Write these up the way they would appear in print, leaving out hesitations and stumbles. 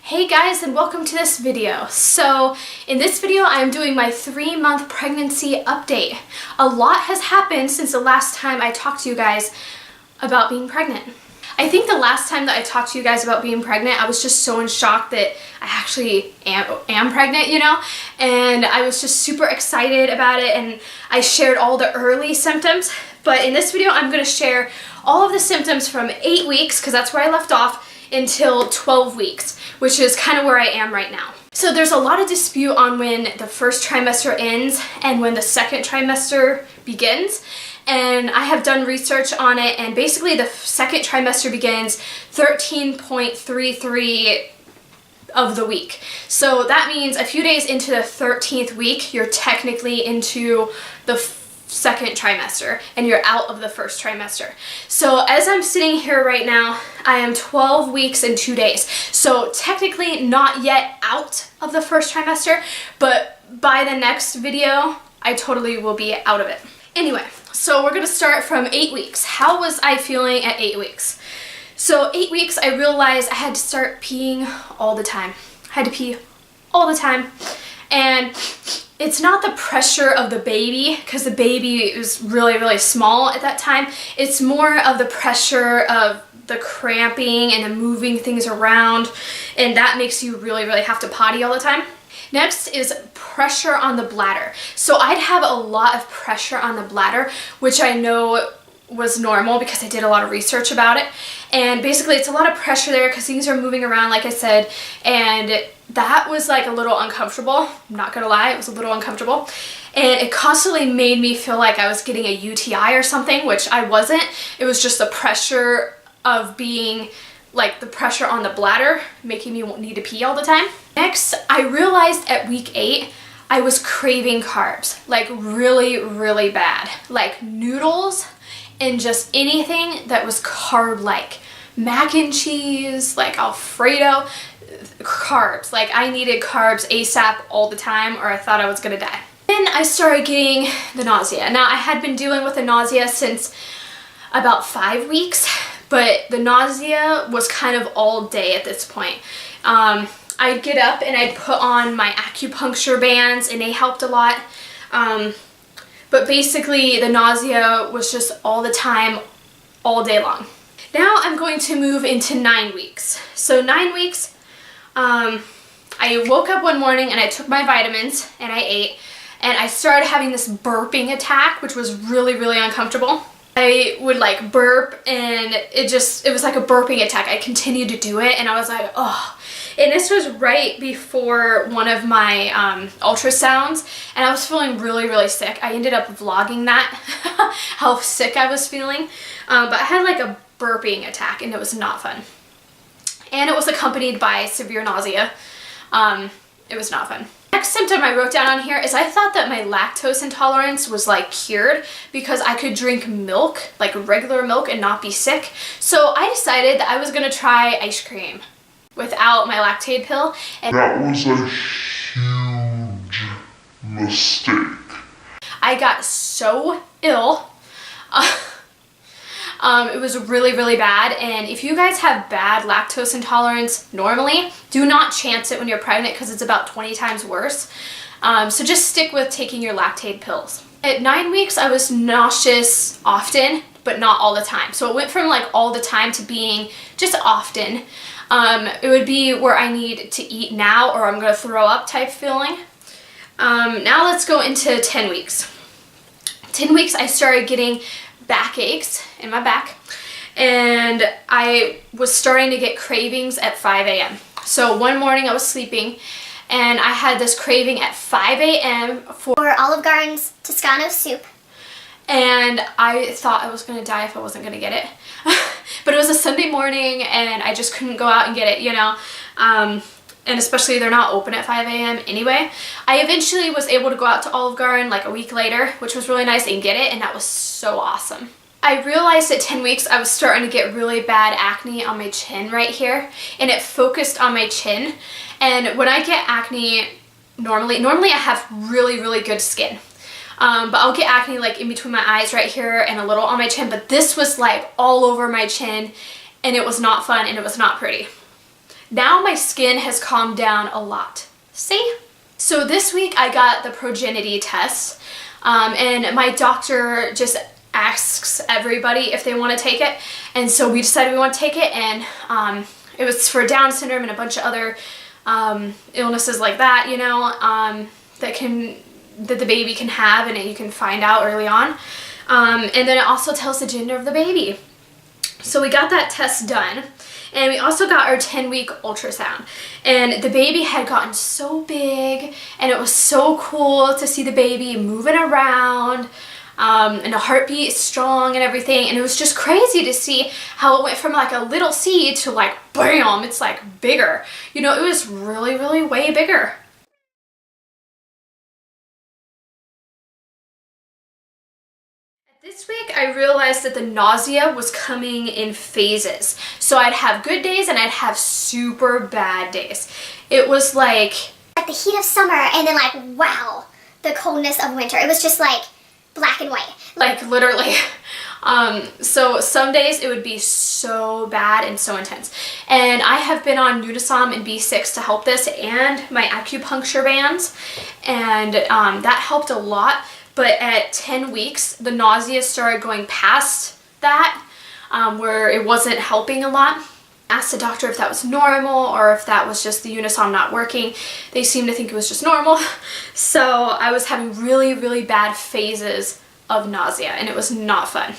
Hey guys, and welcome to this video. So in this video I'm doing my 3-month pregnancy update. A lot has happened since the last time I talked to you guys about being pregnant. I think the last time that I talked to you guys about being pregnant, I was just so in shock that I actually am pregnant, you know? And I was just super excited about it, and I shared all the early symptoms. But in this video I'm going to share all of the symptoms from 8 weeks, because that's where I left off, until 12 weeks, which is kind of where I am right now. So there's a lot of dispute on when the first trimester ends and when the second trimester begins. And I have done research on it, and basically the second trimester begins 13.33 of the week. So that means a few days into the 13th week, you're technically into the second trimester and you're out of the first trimester. So as I'm sitting here right now, I am 12 weeks and 2 days. So technically not yet out of the first trimester, but by the next video, I totally will be out of it. Anyway, so we're gonna start from 8 weeks. How was I feeling at 8 weeks? So 8 weeks, I realized I had to start peeing all the time. I had to pee all the time. And it's not the pressure of the baby, because the baby was really small at that time. It's more of the pressure of the cramping and the moving things around, and that makes you really have to potty all the time. Next is pressure on the bladder. So I'd have a lot of pressure on the bladder, which I know was normal because I did a lot of research about it. And basically it's a lot of pressure there because things are moving around, like I said, and that was like a little uncomfortable. I'm not gonna lie, it was a little uncomfortable. And it constantly made me feel like I was getting a UTI or something, which I wasn't. It was just the pressure of being, like the pressure on the bladder making me need to pee all the time. Next, I realized at week 8, I was craving carbs, like really bad. Like noodles and just anything that was carb-like. Mac and cheese, like Alfredo, carbs. Like I needed carbs ASAP all the time, or I thought I was gonna die. Then I started getting the nausea. Now I had been dealing with the nausea since about 5 weeks, but the nausea was kind of all day at this point. I'd get up and I'd put on my acupuncture bands, and they helped a lot. But basically the nausea was just all the time, all day long. Now I'm going to move into 9 weeks. So 9 weeks, I woke up one morning and I took my vitamins and I ate, and I started having this burping attack, which was really uncomfortable. I would like burp, and it was like a burping attack. I continued to do it, and I was like, oh. And this was right before one of my ultrasounds, and I was feeling really sick. I ended up vlogging that, how sick I was feeling. But I had like a burping attack, and it was not fun. And it was accompanied by severe nausea. It was not fun. Next symptom I wrote down on here is I thought that my lactose intolerance was like cured because I could drink milk, like regular milk, and not be sick. So I decided that I was gonna try ice cream without my lactate pill. And that was a huge mistake. I got so ill. It was really bad, and if you guys have bad lactose intolerance normally, do not chance it when you're pregnant because it's about 20 times worse. So just stick with taking your lactate pills. At 9 weeks, I was nauseous often, but not all the time. So it went from like all the time to being just often. It would be where I need to eat now or I'm gonna throw up type feeling. Now let's go into 10 weeks. 10 weeks, I started getting backaches in my back, and I was starting to get cravings at 5 a.m. So one morning I was sleeping and I had this craving at 5 a.m. for Olive Garden's Toscano soup. And I thought I was going to die if I wasn't going to get it. But it was a Sunday morning and I just couldn't go out and get it, you know. And especially they're not open at 5 a.m. anyway. I eventually was able to go out to Olive Garden like a week later, which was really nice, and get it, and that was so awesome. I realized at 10 weeks I was starting to get really bad acne on my chin right here, and it focused on my chin. And when I get acne, normally I have really good skin. But I'll get acne like in between my eyes right here and a little on my chin, but this was like all over my chin, and it was not fun and it was not pretty. Now my skin has calmed down a lot. See? So this week I got the progenity test, and my doctor just asks everybody if they want to take it, and so we decided we want to take it, and it was for Down syndrome and a bunch of other illnesses like that, you know, that the baby can have, and you can find out early on, and then it also tells the gender of the baby. So we got that test done, and we also got our 10-week ultrasound, and the baby had gotten so big, and it was so cool to see the baby moving around, and the heartbeat is strong and everything, and it was just crazy to see how it went from like a little seed to like bam, it's like bigger. You know, it was really, really way bigger. This week I realized that the nausea was coming in phases. So I'd have good days and I'd have super bad days. It was like the heat of summer and then like, wow, the coldness of winter. It was just like black and white. Like literally. So some days it would be so bad and so intense. And I have been on Unisom and B6 to help this, and my acupuncture bands, and that helped a lot. But at 10 weeks, the nausea started going past that, where it wasn't helping a lot. I asked the doctor if that was normal or if that was just the Unisom not working. They seemed to think it was just normal. So I was having really, really bad phases of nausea, and it was not fun.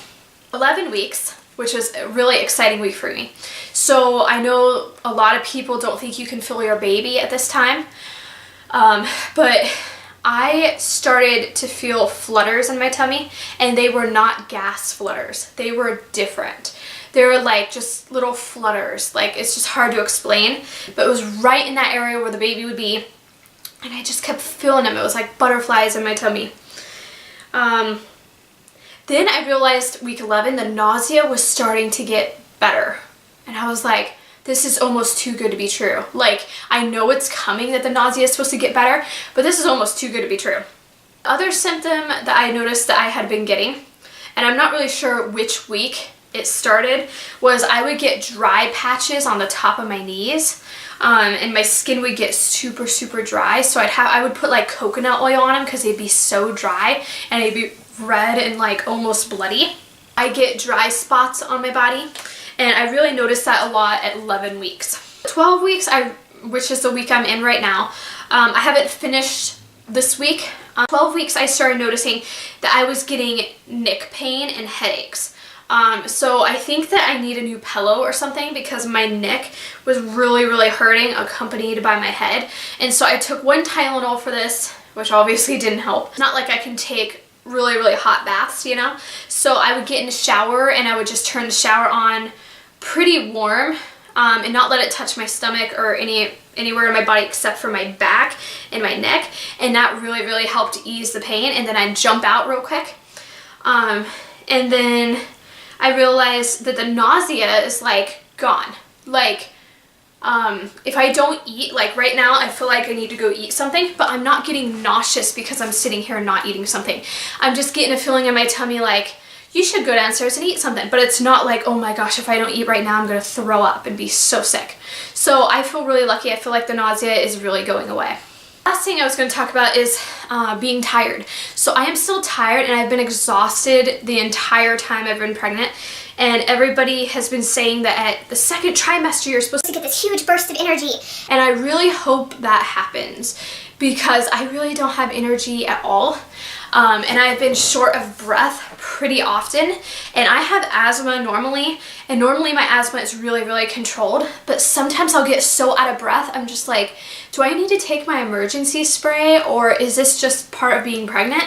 11 weeks, which was a really exciting week for me. So I know a lot of people don't think you can feel your baby at this time, but I started to feel flutters in my tummy, and they were not gas flutters. They were different. They were like just little flutters. Like, it's just hard to explain, but it was right in that area where the baby would be, and I just kept feeling them. It was like butterflies in my tummy. Then I realized week 11, the nausea was starting to get better, and I was like, this is almost too good to be true. Like, I know it's coming that the nausea is supposed to get better, but this is almost too good to be true. The other symptom that I noticed that I had been getting, and I'm not really sure which week it started, was I would get dry patches on the top of my knees, and my skin would get super, super dry. So I would put like coconut oil on them because they'd be so dry, and they'd be red and like almost bloody. I get dry spots on my body, and I really noticed that a lot at 11 weeks. 12 weeks, which is the week I'm in right now, I haven't finished this week. 12 weeks, I started noticing that I was getting neck pain and headaches. So I think that I need a new pillow or something, because my neck was really, really hurting, accompanied by my head. And so I took one Tylenol for this, which obviously didn't help. Not like I can take really, really hot baths, you know? So I would get in the shower, and I would just turn the shower on pretty warm, and not let it touch my stomach or anywhere in my body except for my back and my neck, and that really, really helped ease the pain. And then I'd jump out real quick, and then I realized that the nausea is like gone. Like, if I don't eat, like right now I feel like I need to go eat something, but I'm not getting nauseous because I'm sitting here not eating something. I'm just getting a feeling in my tummy like, you should go downstairs and eat something. But it's not like, oh my gosh, if I don't eat right now, I'm gonna throw up and be so sick. So I feel really lucky. I feel like the nausea is really going away. Last thing I was going to talk about is being tired. So I am still tired, and I've been exhausted the entire time I've been pregnant. And everybody has been saying that at the second trimester you're supposed To get this huge burst of energy. And I really hope that happens, because I really don't have energy at all. And I've been short of breath pretty often, and I have asthma normally, and normally my asthma is really, really controlled, but sometimes I'll get so out of breath, I'm just like, do I need to take my emergency spray, or is this just part of being pregnant?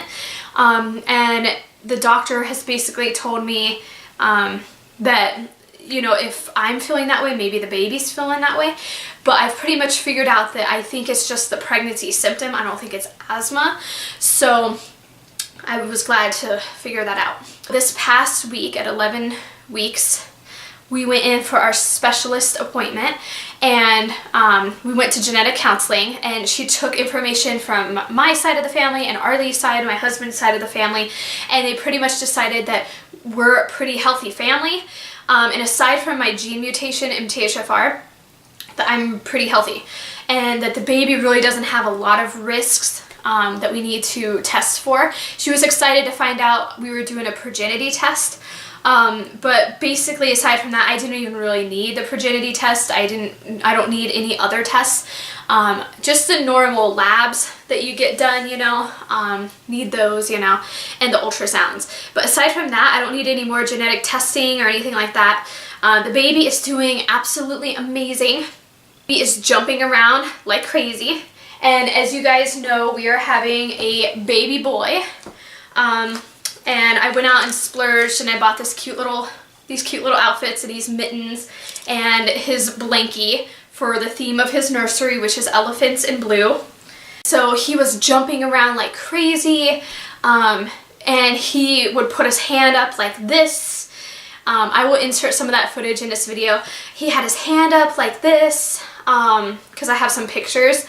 And the doctor has basically told me that, you know, if I'm feeling that way, maybe the baby's feeling that way. But I've pretty much figured out that I think it's just the pregnancy symptom. I don't think it's asthma. So I was glad to figure that out. This past week at 11 weeks, we went in for our specialist appointment, and we went to genetic counseling, and she took information from my side of the family and Arlie's side, my husband's side of the family, and they pretty much decided that we're a pretty healthy family. And aside from my gene mutation, MTHFR, that I'm pretty healthy and that the baby really doesn't have a lot of risks that we need to test for. She was excited to find out we were doing a progeny test. But basically, aside from that, I didn't even really need the progeny test. I don't need any other tests. Just the normal labs that you get done, you know, need those, you know, and the ultrasounds. But aside from that, I don't need any more genetic testing or anything like that. The baby is doing absolutely amazing. He is jumping around like crazy. And as you guys know, we are having a baby boy. And I went out and splurged and I bought these cute little outfits and these mittens and his blankie for the theme of his nursery, which is elephants in blue. So he was jumping around like crazy, and he would put his hand up like this. I will insert some of that footage in this video. He had his hand up like this, because I have some pictures.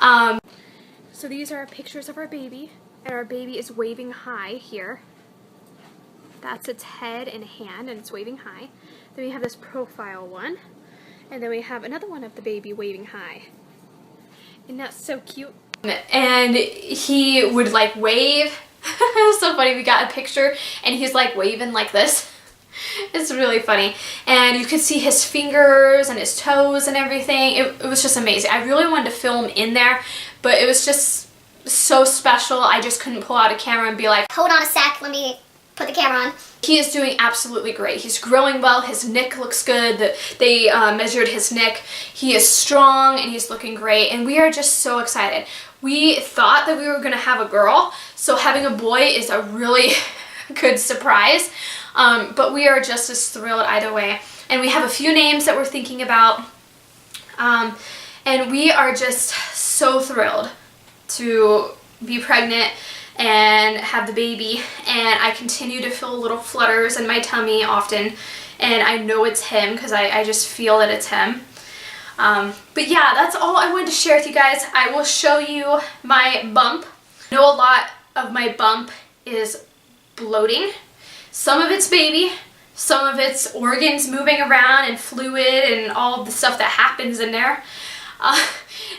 So these are pictures of our baby, and our baby is waving high here. That's its head and hand, and it's waving high. Then we have this profile one, and then we have another one of the baby waving high. And that's so cute. And he would like wave. It was so funny. We got a picture, and he's like waving like this. It's really funny. And you could see his fingers and his toes and everything. It was just amazing. I really wanted to film in there, but it was just so special. I just couldn't pull out a camera and be like, hold on a sec, let me put the camera on. He is doing absolutely great. He's growing well. His neck looks good. They measured his neck. He is strong and he's looking great. And we are just so excited. We thought that we were going to have a girl, so having a boy is a really good surprise. But we are just as thrilled either way. And we have a few names that we're thinking about. And we are just so thrilled to be pregnant and have the baby, and I continue to feel little flutters in my tummy often, and I know it's him because I just feel that it's him. But yeah, that's all I wanted to share with you guys. I will show you my bump. I know a lot of my bump is bloating. Some of it's baby, some of it's organs moving around and fluid and all of the stuff that happens in there.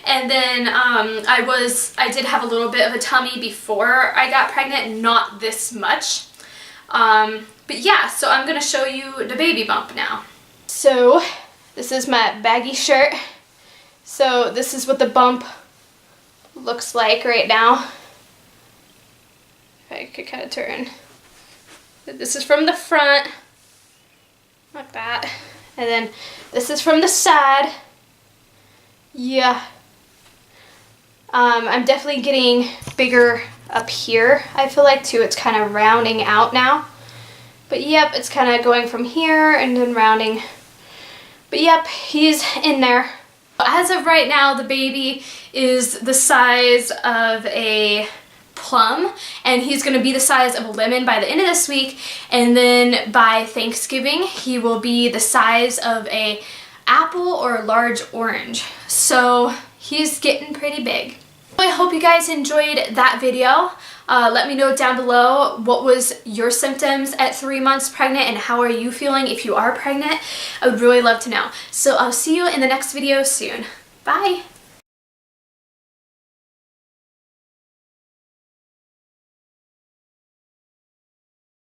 And then I did have a little bit of a tummy before I got pregnant, not this much. But yeah, so I'm going to show you the baby bump now. So this is my baggy shirt. So this is what the bump looks like right now. If I could kind of turn. This is from the front, like that. And then this is from the side. Yeah. I'm definitely getting bigger up here, I feel like, too. It's kind of rounding out now. But yep, it's kind of going from here and then rounding. But yep, he's in there. As of right now, the baby is the size of a plum, and he's going to be the size of a lemon by the end of this week. And then by Thanksgiving, he will be the size of a apple or a large orange. So he's getting pretty big. I hope you guys enjoyed that video. Let me know down below what was your symptoms at 3 months pregnant and how are you feeling if you are pregnant. I would really love to know. So I'll see you in the next video soon. Bye!